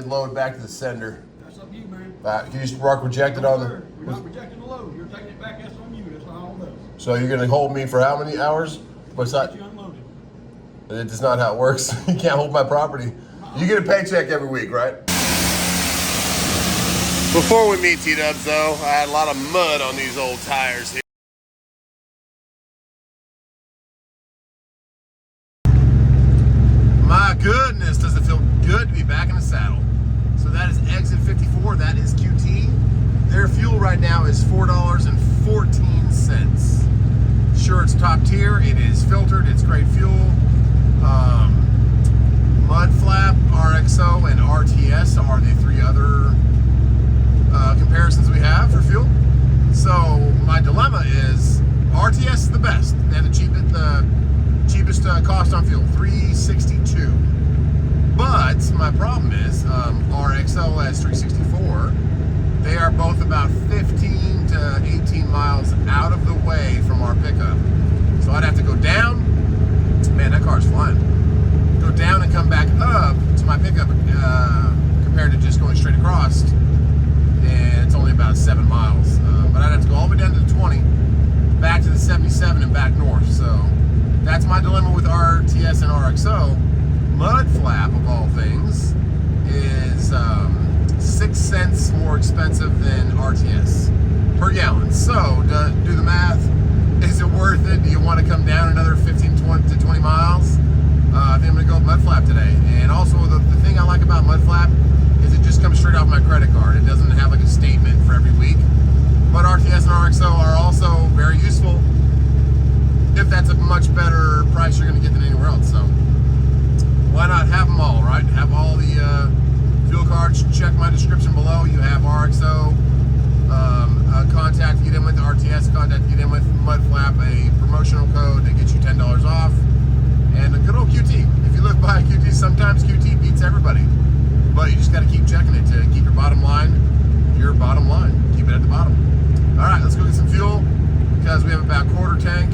Load back to the sender. That's up to you, man. Can you just mark rejected on the? You're not rejecting the load. You're taking it back. That's on you. That's not all it does. So you're gonna hold me for how many hours? What's that? You unloaded. It's not how it works. You can't hold my property. You get a paycheck every week, right? Before we meet T-Dubs, though, I had a lot of mud on these old tires here. My goodness, does it feel good to be back in the saddle. So that is exit 54, that is QT. Their fuel right now is $4.14. Sure, it's top tier, it is filtered, it's great fuel. MUDFLAP, RXO, and RTS are the three other comparisons we have for fuel. So my dilemma is RTS is the best. They have the cheapest cost on fuel, $3.62. But my problem is RXO has $3.64. They are both about 15 to 18 miles out of the way from our pickup. So I'd have to go down. Man, that car's flying. Go down and come back up to my pickup compared to just going straight across. And it's only about 7 miles. But I'd have to go all the way down to the 20, back to the 77 and back north. So that's my dilemma with RTS and RXO. MUDFLAP, of all things, is 6 cents more expensive than RTS per gallon. So do the math. Is it worth it? Do you want to come down another 15 to 20 miles? I think I'm going to go with MUDFLAP today. And also the thing I like about MUDFLAP is it just comes straight off my credit card. It doesn't have like a statement for every week. But RTS and RXO are also very useful if that's a much better price you're going to get than anywhere else. So why not have them all, right? Have all the fuel cards. Check my description below. You have RXO contact to get in with, RTS contact to get in with, MUDFLAP, a promotional code that gets you $10 off, and a good old QT. If you live by a QT, sometimes QT beats everybody. But you just got to keep checking it to keep your bottom line. Keep it at the bottom. All right, let's go get some fuel because we have about quarter tank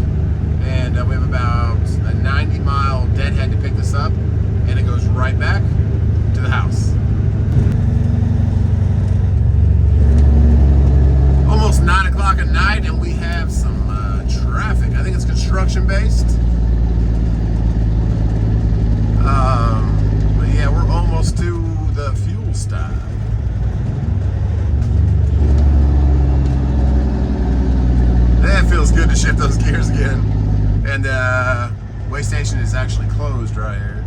and we have about a 90-mile deadhead to pick this up, and it goes right back to the house. Almost 9 o'clock at night, and we have some traffic. I think it's construction based. But yeah, we're almost to the fuel stop. That feels good to shift those gears again. And weigh station is actually closed right here.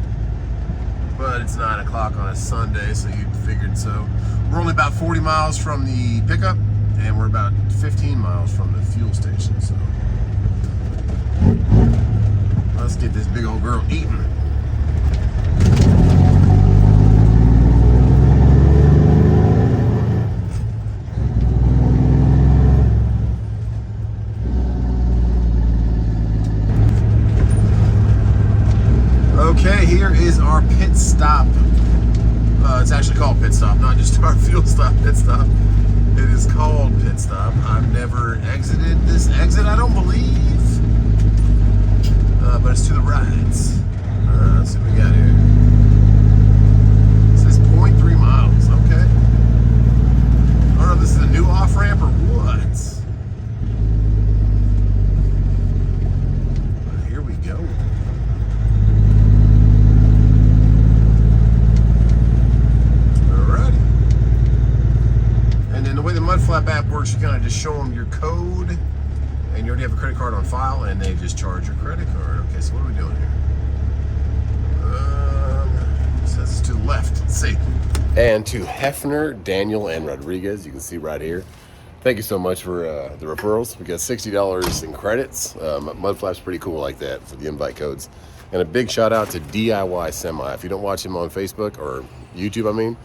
But it's 9 o'clock on a Sunday, so you figured so. We're only about 40 miles from the pickup, and we're about 15 miles from the fuel station, so let's get this big old girl eating. Okay, here is our pit stop. It's actually called pit stop, not just our fuel stop, pit stop. It is called pit stop. I've never exited this exit, I don't believe. But it's to the right. Let's see what we got here. It says 0.3 miles, okay. I don't know if this is a new off-ramp or what. But here we go. And the way the MUDFLAP app works, you kind of just show them your code, and you already have a credit card on file, and they just charge your credit card. Okay, so what are we doing here? It says it's to the left. Let's see. And to Hefner, Daniel, and Rodriguez, you can see right here. Thank you so much for the referrals. We got $60 in credits. MUDFLAP's pretty cool like that for the invite codes. And a big shout out to DIY Semi. If you don't watch him on Facebook or YouTube,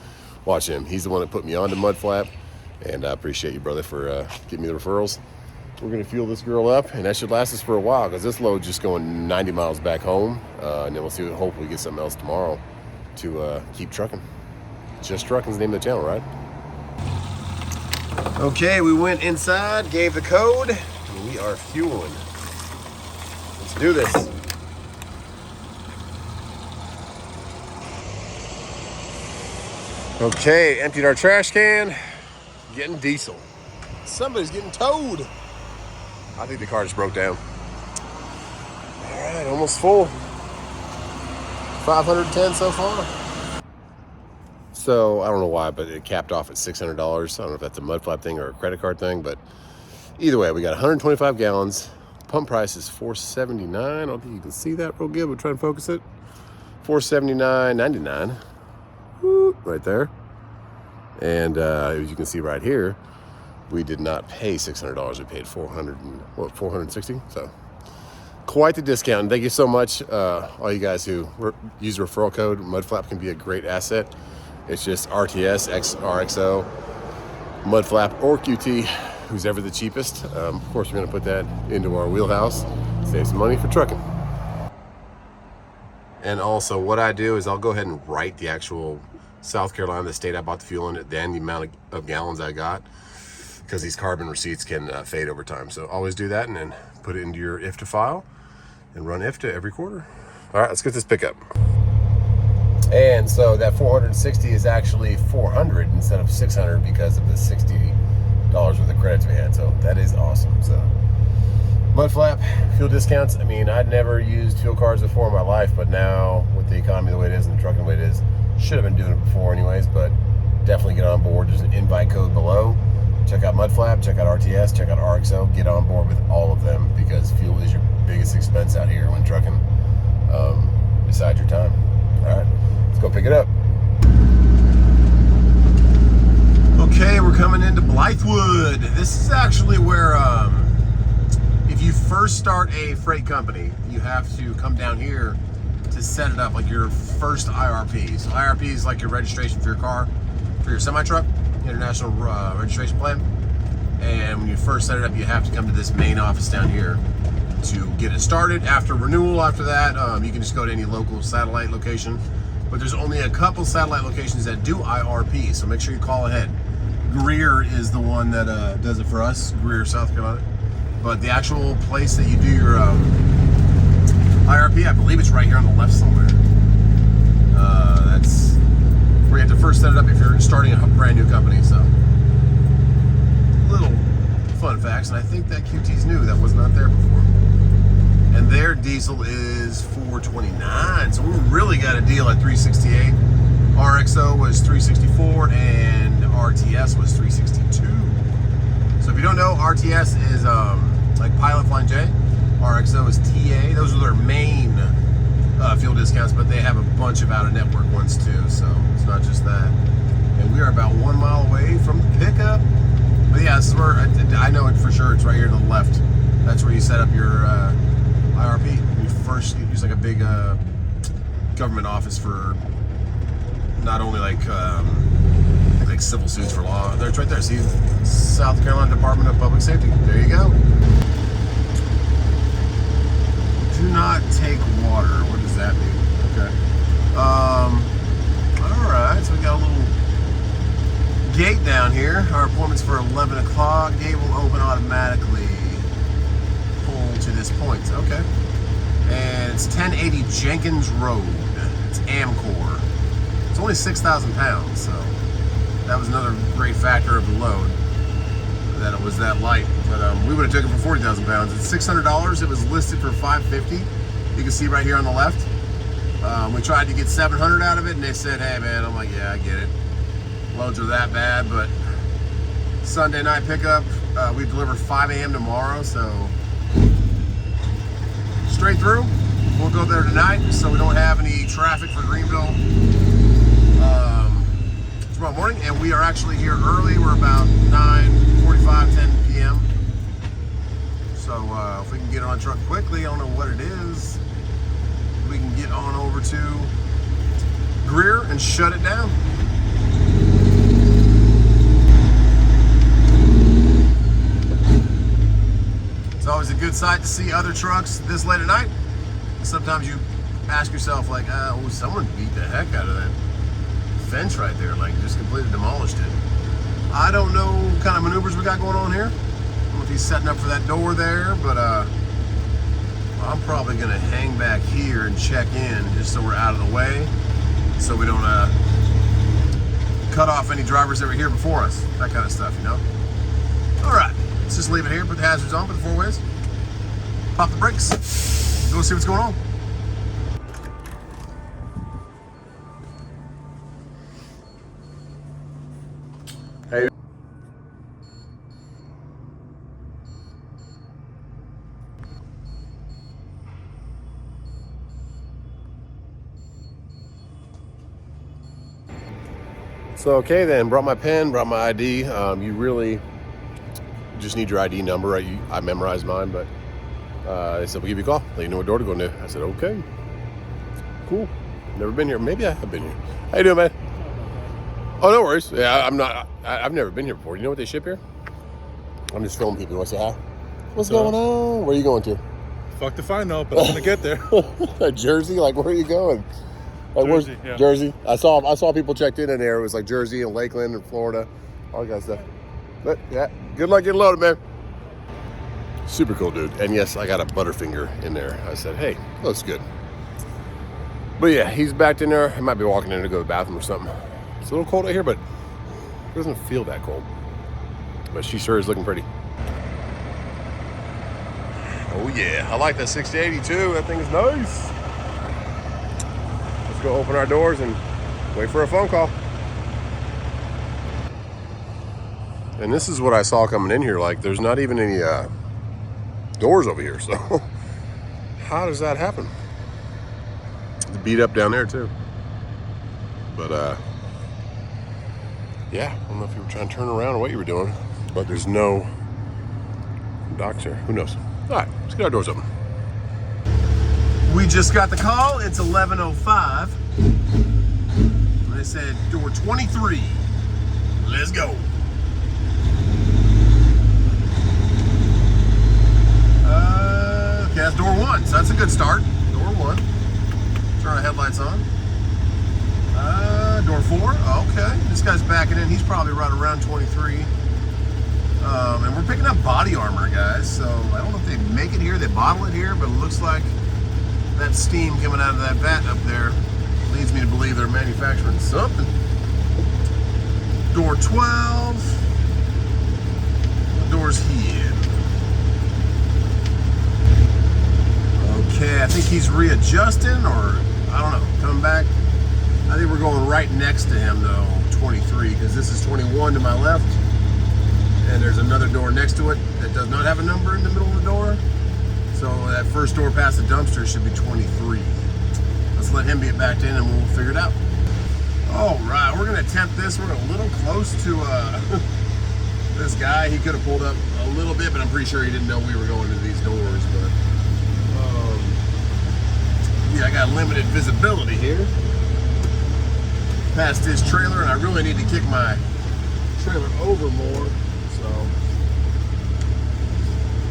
watch him. He's the one that put me on to MUDFLAP. And I appreciate you, brother, for giving me the referrals. We're going to fuel this girl up, and that should last us for a while because this load's just going 90 miles back home. And then we'll see, hopefully get something else tomorrow to keep trucking. Just Trucking's the name of the channel, right? Okay, we went inside, gave the code, and we are fueling. Let's do this. Okay, emptied our trash can. Getting diesel. Somebody's getting towed. I think the car just broke down. All right, almost full. 510 so far. So I don't know why, but it capped off at $600. I don't know if that's a MUDFLAP thing or a credit card thing, but either way, we got 125 gallons. Pump price is $479. I don't think you can see that real good. We'll try and focus it. $479.99. Right there. And as you can see right here, we did not pay $600. We paid $460. So quite the discount. And thank you so much, all you guys who use the referral code. MUDFLAP can be a great asset. It's just RTS, RXO, MUDFLAP, or QT, who's ever the cheapest. Of course, we're going to put that into our wheelhouse, save some money for trucking. And also, what I do is I'll go ahead and write the actual South Carolina, the state I bought the fuel in, then the amount of gallons I got, because these carbon receipts can fade over time. So always do that, and then put it into your IFTA file and run IFTA every quarter. All right, let's get this pickup. And so that 460 is actually 400 instead of 600 because of the $60 worth of credits we had. So that is awesome. So MUDFLAP, fuel discounts. I mean, I'd never used fuel cards before in my life, but now with the economy the way it is and the trucking the way it is, should have been doing it before anyways, but definitely get on board. There's an invite code below. Check out MUDFLAP, check out RTS, check out RXO. Get on board with all of them because fuel is your biggest expense out here when trucking, besides your time. All right, let's go pick it up. Okay, we're coming into Blythewood. This is actually where, if you first start a freight company, you have to come down here to set it up, like your first IRP. So IRP is like your registration for your car, for your semi-truck, international registration plan. And when you first set it up, you have to come to this main office down here to get it started. After renewal, after that, you can just go to any local satellite location. But there's only a couple satellite locations that do IRP, so make sure you call ahead. Greer is the one that does it for us, Greer, South Carolina. But the actual place that you do your IRP, I believe it's right here on the left somewhere. That's where you have to first set it up if you're starting a brand new company. So, little fun facts, and I think that QT's new. That was not there before. And their diesel is $429. So we really got a deal at $368. RXO was $364, and RTS was $362. So if you don't know, RTS is like Pilot Flying J. RXO is TA. Those are their main fuel discounts, but they have a bunch of out-of-network ones too, so it's not just that. And we are about 1 mile away from the pickup. But yeah, this is where I know it for sure. It's right here to the left. That's where you set up your IRP. You first use like a big government office for not only like civil suits for law. It's right there. See, South Carolina Department of Public Safety. There you go. Do not take water. What does that mean? Okay. All right. So we got a little gate down here. Our appointment's for 11 o'clock. Gate will open automatically. Pull to this point. Okay. And it's 1080 Jenkins Road. It's Amcor. It's only 6,000 pounds, so that was another great factor of the load, that it was that light. But we would have took it for 40,000 pounds. It's $600. It was listed for $550. You can see right here on the left. We tried to get 700 out of it, and they said, hey man, I'm like, yeah, I get it. Loads are that bad, but Sunday night pickup, we deliver 5 a.m. tomorrow, so straight through. We'll go there tonight, so we don't have any traffic for Greenville tomorrow morning. And we are actually here early. We're about 9:45, 10 p.m. So if we can get on a truck quickly, I don't know what it is, we can get on over to Greer and shut it down. It's always a good sight to see other trucks this late at night. Sometimes you ask yourself, like, oh, someone beat the heck out of that fence right there, like just completely demolished it. I don't know what kind of maneuvers we got going on here. I don't know if he's setting up for that door there, but I'm probably gonna hang back here and check in just so we're out of the way, so we don't cut off any drivers that were here before us. That kind of stuff, you know? All right, let's just leave it here, put the hazards on, put the 4-ways, pop the brakes, go see what's going on. Hey. So, okay then, brought my pen, brought my ID. You really just need your ID number. I memorized mine, but they said, we'll give you a call, let you know what door to go into. I said, okay, cool. Never been here. Maybe I have been here. How you doing, man? Oh, no worries. Yeah, I've never been here before. You know what they ship here? I'm just filming people. You want to say hi? What's going on? Where are you going to? Fuck if I know, but I'm gonna get there. Jersey? Like, where are you going? Like, Jersey, yeah. Jersey. I saw people checked in there. It was like Jersey and Lakeland and Florida, all that kind of stuff. But yeah, good luck getting loaded, man. Super cool, dude. And yes, I got a Butterfinger in there. I said, hey, looks good. But yeah, he's backed in there. He might be walking in to go to the bathroom or something. It's a little cold out here, but it doesn't feel that cold. But she sure is looking pretty. Oh yeah, I like that 6080 too. That thing is nice. Let's go open our doors and wait for a phone call. And this is what I saw coming in here. Like, there's not even any doors over here. So how does that happen? It's beat up down there too. But yeah, I don't know if you were trying to turn around or what you were doing, but there's no docks here. Who knows? All right, let's get our doors open. We just got the call. It's 11:05. They said door 23. Let's go. Okay, that's door 1. So that's a good start. Door 1. Turn our headlights on. Door 4. Okay, this guy's backing in. He's probably right around 23. And we're picking up body armor, guys. So I don't know if they make it here, they bottle it here, but it looks like that steam coming out of that vat up there leads me to believe they're manufacturing something. Door 12. The door's here. Okay, I think he's readjusting, or I don't know, coming back. I think we're going right next to him though, 23, because this is 21 to my left. And there's another door next to it that does not have a number in the middle of the door. So that first door past the dumpster should be 23. Let's let him get backed in and we'll figure it out. All right, we're gonna attempt this. We're a little close to this guy. He could have pulled up a little bit, but I'm pretty sure he didn't know we were going to these doors. But yeah, I got limited visibility here past his trailer, and I really need to kick my trailer over more. So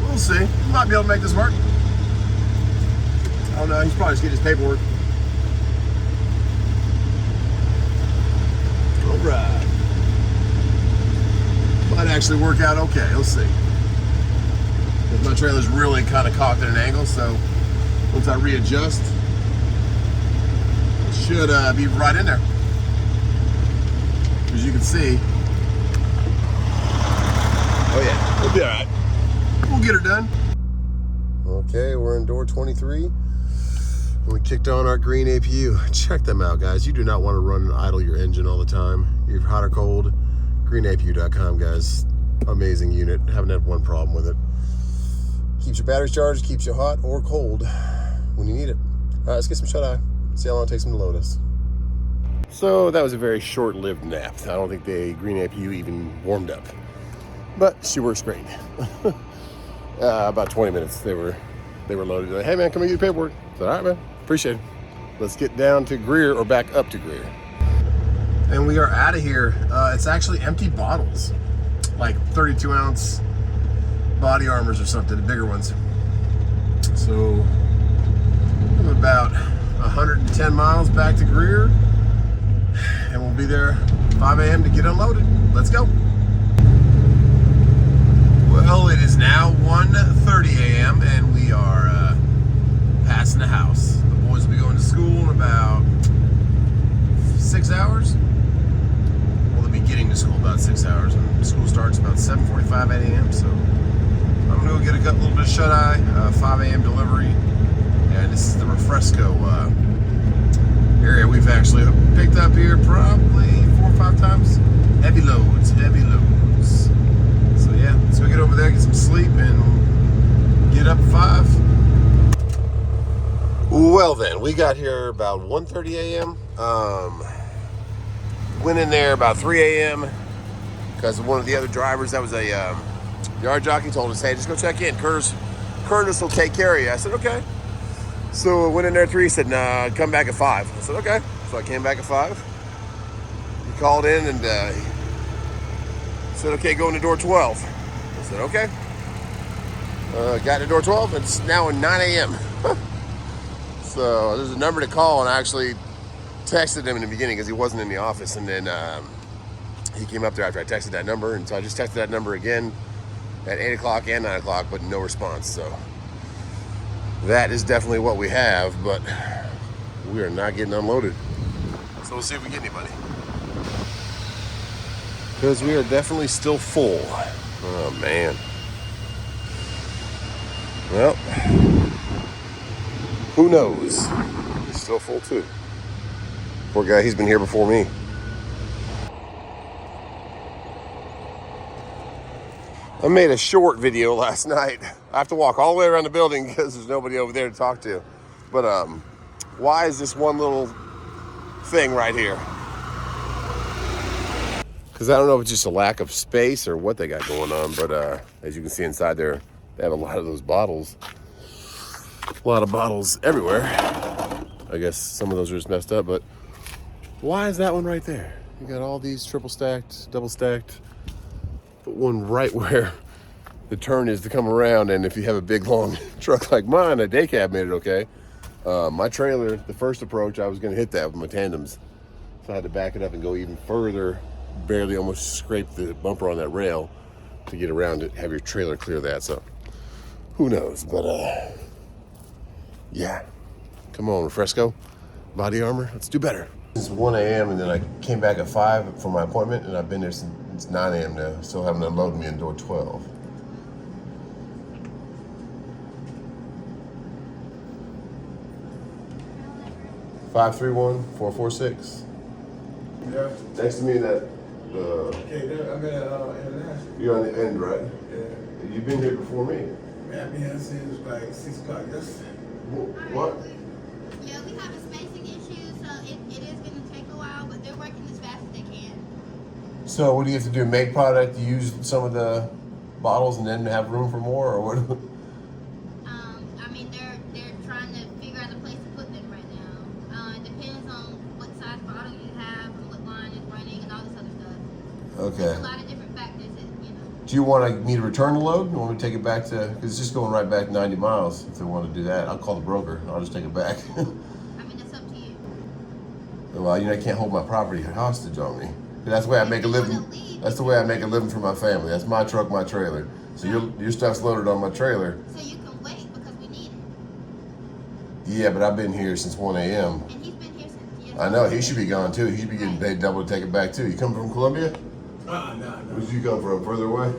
we'll see. Might be able to make this work. I don't know. He's probably just getting his paperwork. All right. Might actually work out okay. Let's see. Because my trailer's really kind of cocked at an angle, so once I readjust, it should be right in there. As you can see. Oh yeah, we'll be all right. We'll get her done. Okay, we're in door 23. And we kicked on our green APU. Check them out, guys. You do not want to run and idle your engine all the time. You're hot or cold, greenapu.com, guys. Amazing unit. Haven't had one problem with it. Keeps your batteries charged, keeps you hot or cold when you need it. All right, let's get some shut-eye. See how long it takes them to load us. So that was a very short-lived nap. I don't think the green APU even warmed up. But she works great. About 20 minutes, they were loaded. Like, hey man, come and get your paperwork. I said, all right man, appreciate it. Let's get down to Greer or back up to Greer. And we are out of here. It's actually empty bottles, like 32 ounce body armors or something, the bigger ones. So I'm about 110 miles back to Greer, and we'll be there 5 a.m. to get unloaded. Let's go. Well, it is now 1:30 a.m. and we are passing the house. The boys will be going to school in about 6 hours. school about 6 hours, and school starts about 7:45 a.m. So I'm gonna go get a little bit of shut-eye, 5 a.m. delivery, and this is the Refresco area we've actually picked up here probably 4 or 5 times. Heavy loads, heavy loads. So yeah, let's go get over there, get some sleep, and get up at 5. Well then, we got here about 1:30 a.m. Went in there about 3 a.m. because one of the other drivers that was a yard jockey told us, hey, just go check in. Curtis will take care of you. I said, okay. So I went in there at 3. He said, nah, come back at 5. I said, okay. So I came back at 5. He called in and said, okay, go into door 12. I said, okay. Got to door 12. It's now 9 a.m. So there's a number to call, and I actually texted him in the beginning because he wasn't in the office, and then he came up there after I texted that number, and so I just texted that number again at 8 o'clock and 9 o'clock, but no response. So that is definitely what we have, but we are not getting unloaded. So we'll see if we get anybody, because we are definitely still full. Oh man. Well, who knows? He's still full too. Poor guy, he's been here before me. I made a short video last night. I have to walk all the way around the building because there's nobody over there to talk to. But why is this one little thing right here? Because I don't know if it's just a lack of space or what they got going on, but as you can see inside there, they have a lot of those bottles. A lot of bottles everywhere. I guess some of those are just messed up, but why is that one right there? You got all these triple stacked, double stacked. Put one right where the turn is to come around, and if you have a big long truck like mine, a day cab made it okay. My trailer, the first approach, I was gonna hit that with my tandems. So I had to back it up and go even further, barely almost scrape the bumper on that rail to get around it, have your trailer clear that. So who knows, but yeah. Come on, Refresco, body armor, let's do better. It's 1 a.m. and then I came back at 5 for my appointment, and I've been there since 9 a.m. now. Still haven't unloaded me in door 12. Five 446. Yeah. Next to me, that Okay, there, I'm at International. you're on the end, right? Yeah. You've been here before me. Man, I've been here since like 6 o'clock yesterday. What? Yeah, we have a spacing issue, so it is going to take a while, but they're working as fast as they can. So what do you have to do? Make product, use some of the bottles, and then have room for more, or what? I mean, they're trying to figure out a place to put them right now. It depends on what size bottle you have and what line is running and all this other stuff. Okay. There's a lot of different factors that, Do you want me to return the load? You want me to take it back to, because it's just going right back 90 miles. If they want to do that, I'll call the broker. I'll just take it back. I mean, that's up to you. Well, I can't hold my property hostage on me. That's the way I make a living. That's the way I make a living for my family. That's my truck, my trailer. So your stuff's loaded on my trailer. So you can wait because we need it. Yeah, but I've been here since 1 a.m. And he's been here since yesterday. I know, he should be gone too. He should be getting paid double to take it back too. You come from Columbia? No. Where did you come from? Further away?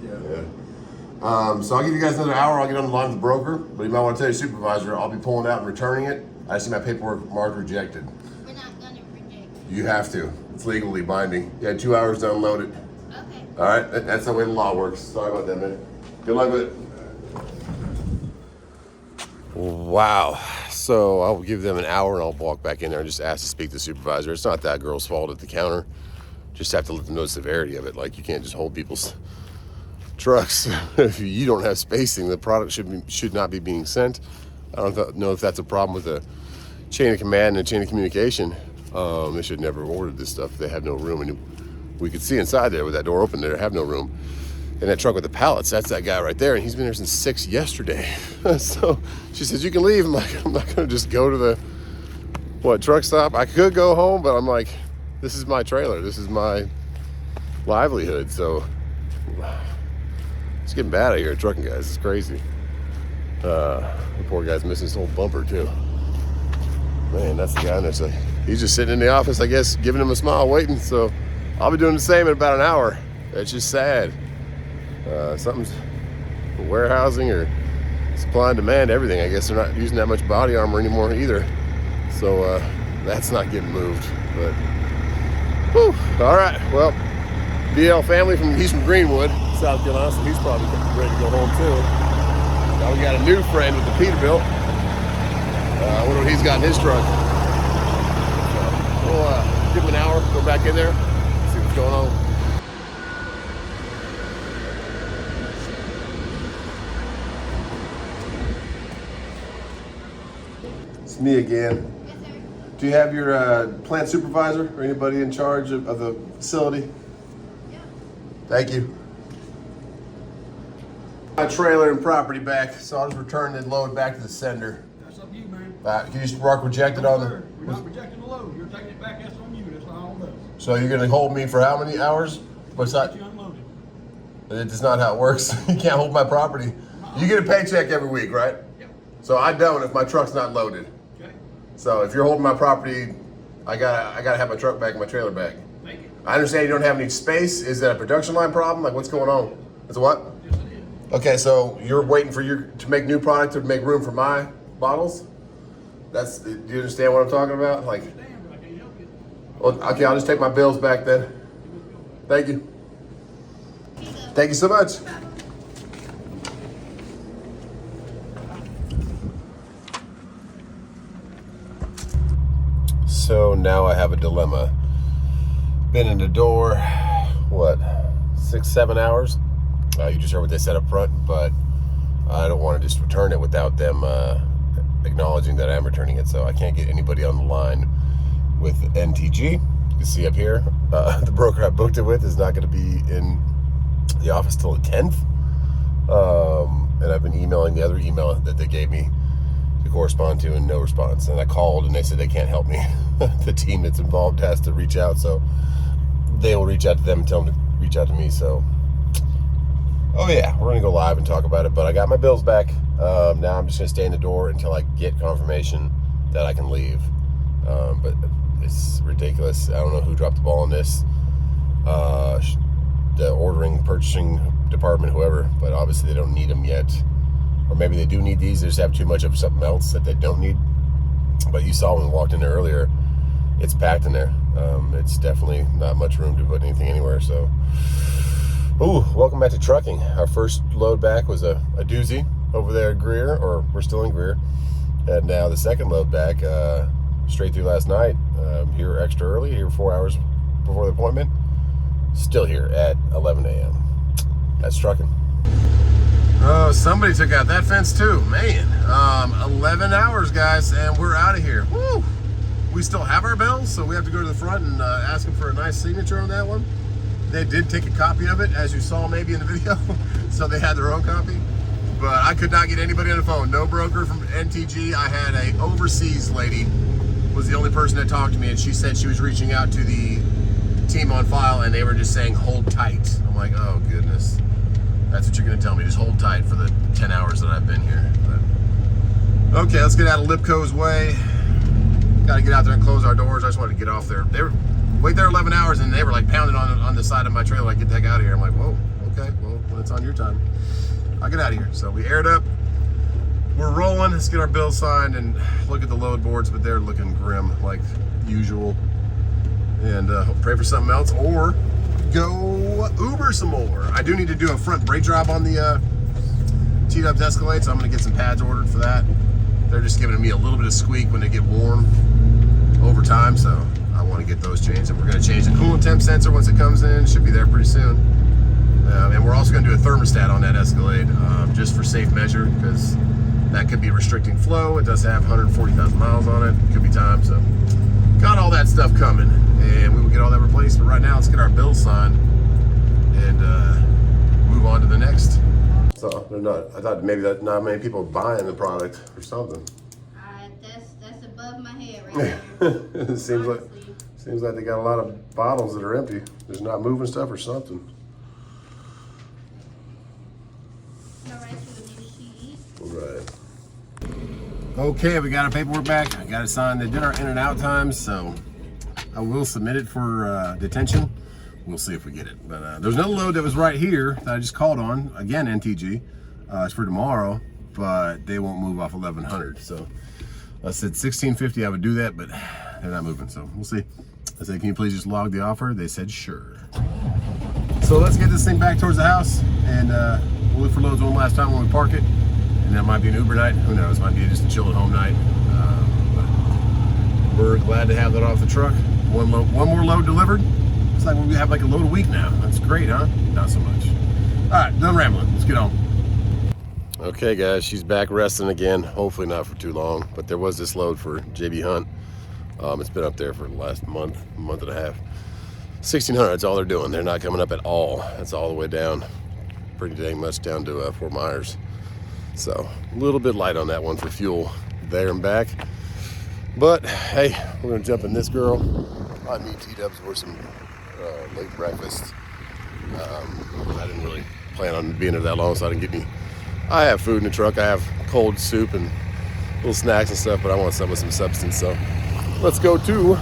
Yeah. Yeah. So I'll give you guys another hour. I'll get on the line with the broker. But you might want to tell your supervisor, I'll be pulling out and returning it. I see my paperwork marked rejected. We're not going to reject it. You have to. It's legally binding. You had 2 hours to unload it. Okay. All right? That's the way the law works. Sorry about that, man. Good luck with it. Wow. So I'll give them an hour and I'll walk back in there and just ask to speak to the supervisor. It's not that girl's fault at the counter. Just have to let them know the severity of it. Like, you can't just hold people's trucks. If you don't have spacing, the product should not be being sent. I don't know if that's a problem with the chain of command and the chain of communication. They should never have ordered this stuff if they have no room. And we could see inside there with that door open, there have no room. And that truck with the pallets, that's that guy right there. And he's been there since 6 yesterday. So she says, you can leave. I'm like, I'm not going to just go to the, truck stop? I could go home, but I'm like, this is my trailer. This is my livelihood. So it's getting bad out here, trucking guys. It's crazy. The poor guy's missing his whole bumper too. Man, that's the guy in there. So he's just sitting in the office, I guess, giving him a smile, waiting. So I'll be doing the same in about an hour. It's just sad. Something's warehousing or supply and demand, everything. I guess they're not using that much body armor anymore either. So that's not getting moved. But whew, all right, well, DL family he's from Greenwood, South Carolina, so he's probably ready to go home too. Now we got a new friend with the Peterbilt. I wonder what he's got in his truck. So we'll give him an hour, go back in there, see what's going on. It's me again. Yes, sir. Do you have your plant supervisor or anybody in charge of the facility? Yeah. Thank you. My trailer and property back, so I'll just return the load back to the sender. That's up to you, man. Can you just mark rejected No, on sir. the? We're not rejecting the load. You're taking it back. That's on you. That's not on us. So you're gonna hold me for how many hours? What's Get that? you unloaded. It's not how it works. You can't hold my property. You get a paycheck every week, right? Yep. So I don't if my truck's not loaded. Okay. So if you're holding my property, I gotta have my truck back and my trailer back. Make it. I understand you don't have any space. Is that a production line problem? Like what's going on? It's a what? Yes, it is. Okay, so you're waiting for to make new product to make room for my bottles? Do you understand what I'm talking about? Like, Damn, but I can't help you. well, okay, I'll just take my bills back then. Thank you. Thank you so much. So now I have a dilemma. Been in the door, what, 6-7 hours? You just heard what they said up front, but I don't want to just return it without them acknowledging that I'm returning it. So I can't get anybody on the line with NTG. You can see up here, the broker I booked it with is not going to be in the office till the 10th. And I've been emailing the other email that they gave me to correspond to, and no response. And I called and they said they can't help me. The team that's involved has to reach out, so they will reach out to them and tell them to reach out to me. So, oh yeah, we're gonna go live and talk about it. But I got my bills back. Now I'm just gonna stay in the door until I get confirmation that I can leave. But it's ridiculous. I don't know who dropped the ball on this. The ordering, purchasing department, whoever. But obviously they don't need them yet. Or maybe they do need these. They just have too much of something else that they don't need. But you saw when we walked in there earlier, it's packed in there. It's definitely not much room to put anything anywhere. So, ooh, welcome back to trucking. Our first load back was a doozy over there at Greer, or we're still in Greer. And now the second load back, straight through last night, here extra early, here 4 hours before the appointment. Still here at 11 a.m. That's trucking. Oh, somebody took out that fence too, man. 11 hours, guys, and we're out of here. Woo! We still have our bills, so we have to go to the front and ask them for a nice signature on that one. They did take a copy of it, as you saw maybe in the video, so they had their own copy. But I could not get anybody on the phone. No broker from NTG. I had a overseas lady, was the only person that talked to me, and she said she was reaching out to the team on file, and they were just saying, hold tight. I'm like, oh, goodness. That's what you're going to tell me. Just hold tight for the 10 hours that I've been here. But, okay, let's get out of Lipco's way. Got to get out there and close our doors. I just wanted to get off there. They were wait there 11 hours, and they were like pounding on the side of my trailer. Like, get the heck out of here. I'm like, whoa, okay. Well, when it's on your time, I'll get out of here. So we aired up. We're rolling. Let's get our bills signed and look at the load boards, but they're looking grim like usual. And pray for something else, or go Uber some more. I do need to do a front brake job on the T-Dubs Escalade, so I'm going to get some pads ordered for that. They're just giving me a little bit of squeak when they get warm over time, so I want to get those changed. And we're going to change the coolant temp sensor once it comes in. It should be there pretty soon. And we're also going to do a thermostat on that Escalade, just for safe measure, because that could be restricting flow. It does have 140,000 miles on it. Could be time, so got all that stuff coming, and we will get all that replaced. But right now, let's get our bills signed and move on to the next. So they're not. I thought maybe that not many people buying the product or something. That's above my head right there. It seems like they got a lot of bottles that are empty. There's not moving stuff or something. All right, so we need a sheet. Right. Okay, we got our paperwork back. I got it signed. They did our in and out times, so I will submit it for detention. we'll see if we get it. But there's another load that was right here that I just called on. Again, NTG. It's for tomorrow, but they won't move off 1100. So I said 1650, I would do that, but they're not moving, so we'll see. I said, can you please just log the offer? They said, sure. So let's get this thing back towards the house, and we'll look for loads one last time when we park it. And that might be an Uber night. Who knows? Might be just a chill at home night. But we're glad to have that off the truck. One more load delivered. It's like we have like a load a week now. That's great, huh? Not so much. All right, done rambling. Let's get on. Okay, guys, she's back resting again. Hopefully not for too long. But there was this load for JB Hunt. It's been up there for the last month and a half. 1600, that's all they're doing. They're not coming up at all. That's all the way down. Pretty dang much down to Fort Myers. So a little bit light on that one for fuel there and back. But hey, we're gonna jump in this girl. I meet T-dubs for some late breakfast. I didn't really plan on being there that long, so I didn't get any. I have food in the truck. I have cold soup and little snacks and stuff, but I want some with some substance. So let's go to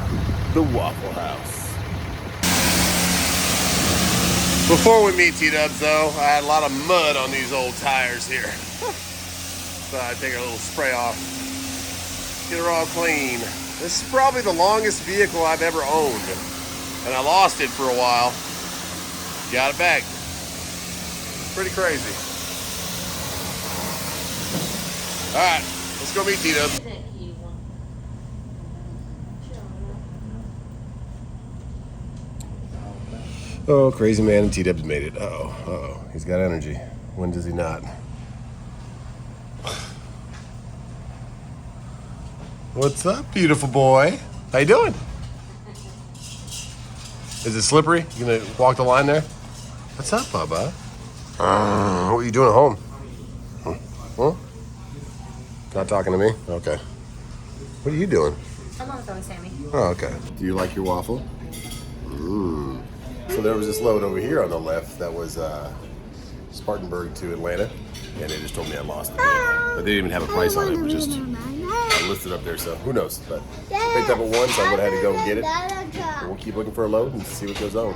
the Waffle House. Before we meet T-dubs though, I had a lot of mud on these old tires here. So I take a little spray off, get her all clean. This is probably the longest vehicle I've ever owned. And I lost it for a while. Got it back. Pretty crazy. All right, let's go meet T-dubs. Oh, crazy man, and T-dubs made it. Uh-oh. He's got energy. When does he not? What's up, beautiful boy? How you doing? Is it slippery? You gonna walk the line there? What's up, Bubba? What are you doing at home? Huh? Not talking to me? Okay. What are you doing? I'm on the phone with Sammy. Oh, okay. Do you like your waffle? So there was this load over here on the left that was Spartanburg to Atlanta, and they just told me I lost it. But they didn't even have a price on it. It was just listed up there, so who knows? But I picked up at one, so I would have had to go and get it. And we'll keep looking for a load and see what goes on.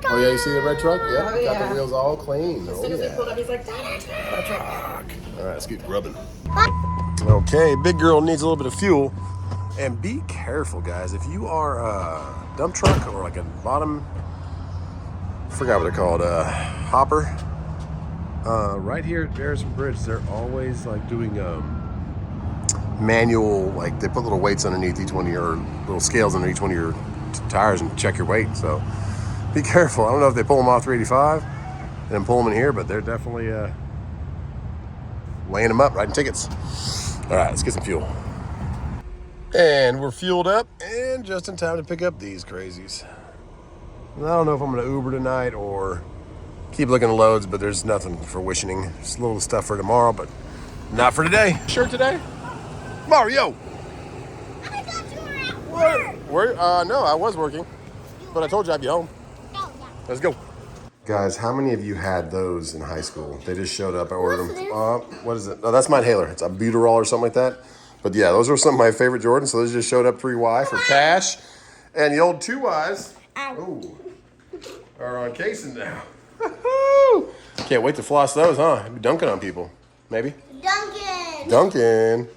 Oh yeah, you see the red truck? Yeah, Oh, yeah. got the wheels all clean. As soon as we pulled up, he's like, All right, let's get grubbing. Okay, big girl needs a little bit of fuel. And be careful, guys. If you are a dump truck or like a bottom, I forgot what they're called, hopper. Right here at Garrison Bridge, they're always like doing manual, like they put little weights underneath each one of your, little scales under each one of your tires and check your weight. So be careful. I don't know if they pull them off 385 and then pull them in here, but they're definitely laying them up, writing tickets. All right, let's get some fuel. And we're fueled up and just in time to pick up these crazies. I don't know if I'm gonna Uber tonight or keep looking at loads, but there's nothing for wishing. Just a little stuff for tomorrow, but not for today. Sure today? Mario! I thought you were at work. No, I was working, but I told you I'd be home. Oh, yeah. Let's go. Guys, how many of you had those in high school? They just showed up. I ordered them. What is it? Oh, that's my inhaler. It's a Buterol or something like that. But yeah, those are some of my favorite Jordans. So those just showed up 3Y for cash. And the old 2Ys, are on casing now. Can't wait to floss those, huh? Be dunking on people. Maybe? Dunking.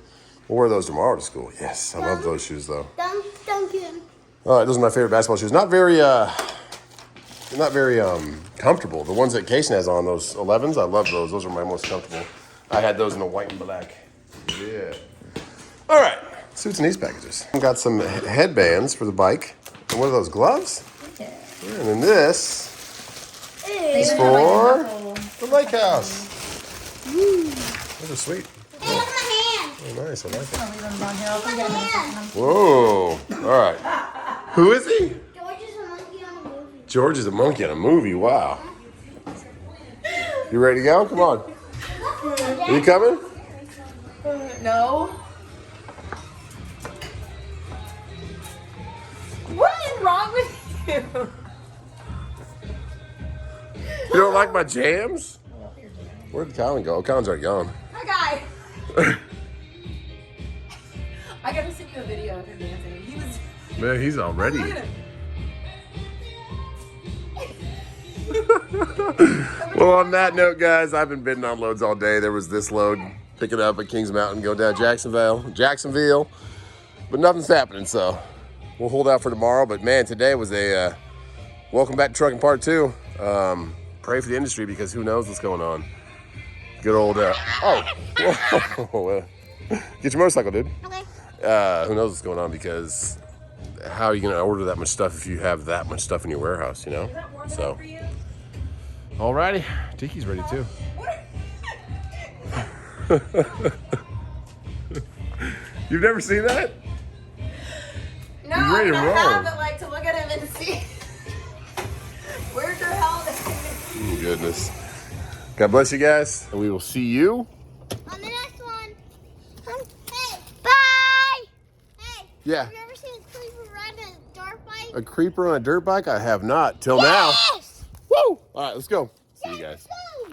We'll wear those tomorrow to school. Yes, I love those shoes though. Duncan. All right, those are my favorite basketball shoes. Not very comfortable. The ones that Kaysen has on, those 11s, I love those. Those are my most comfortable. I had those in the white and black. Yeah. All right, suits in these packages. I've got some headbands for the bike. And what are those, gloves? Yeah. And then this is for the lake house. Those are sweet. Hey, look at my hand. Oh, nice, I like it. I'll leave them down here. I'll forget them. Whoa, all right. Who is he? George is a monkey on a movie. George is a monkey in a movie, wow. You ready to go? Come on. Are you coming? No. What is wrong with you? You don't like my jams? Where'd Colin go? Oh, Colin's already gone. Hi, guy. I got to send you a video of him dancing. He was. Man, he's all ready. Look at him. Well, on that note, guys, I've been bidding on loads all day. There was this load, pick it up at Kings Mountain, go down Jacksonville, but nothing's happening, so we'll hold out for tomorrow. But man, today was a welcome back to Trucking Part 2. Pray for the industry because who knows what's going on. Good old, whoa. Get your motorcycle, dude. Okay. Who knows what's going on because how are you gonna order that much stuff if you have that much stuff in your warehouse, you know? So, alrighty, Tiki's ready too. You've never seen that? No, He's ready to I roll. have, but like to look at him and see. Where's your helmet? Oh, goodness. God bless you guys, and we will see you. On the next one. Hey, bye. Hey. Yeah. Have you ever seen a creeper ride a dirt bike? A creeper on a dirt bike? I have not till now. Yes! Woo! All right, let's go. See you guys. Go.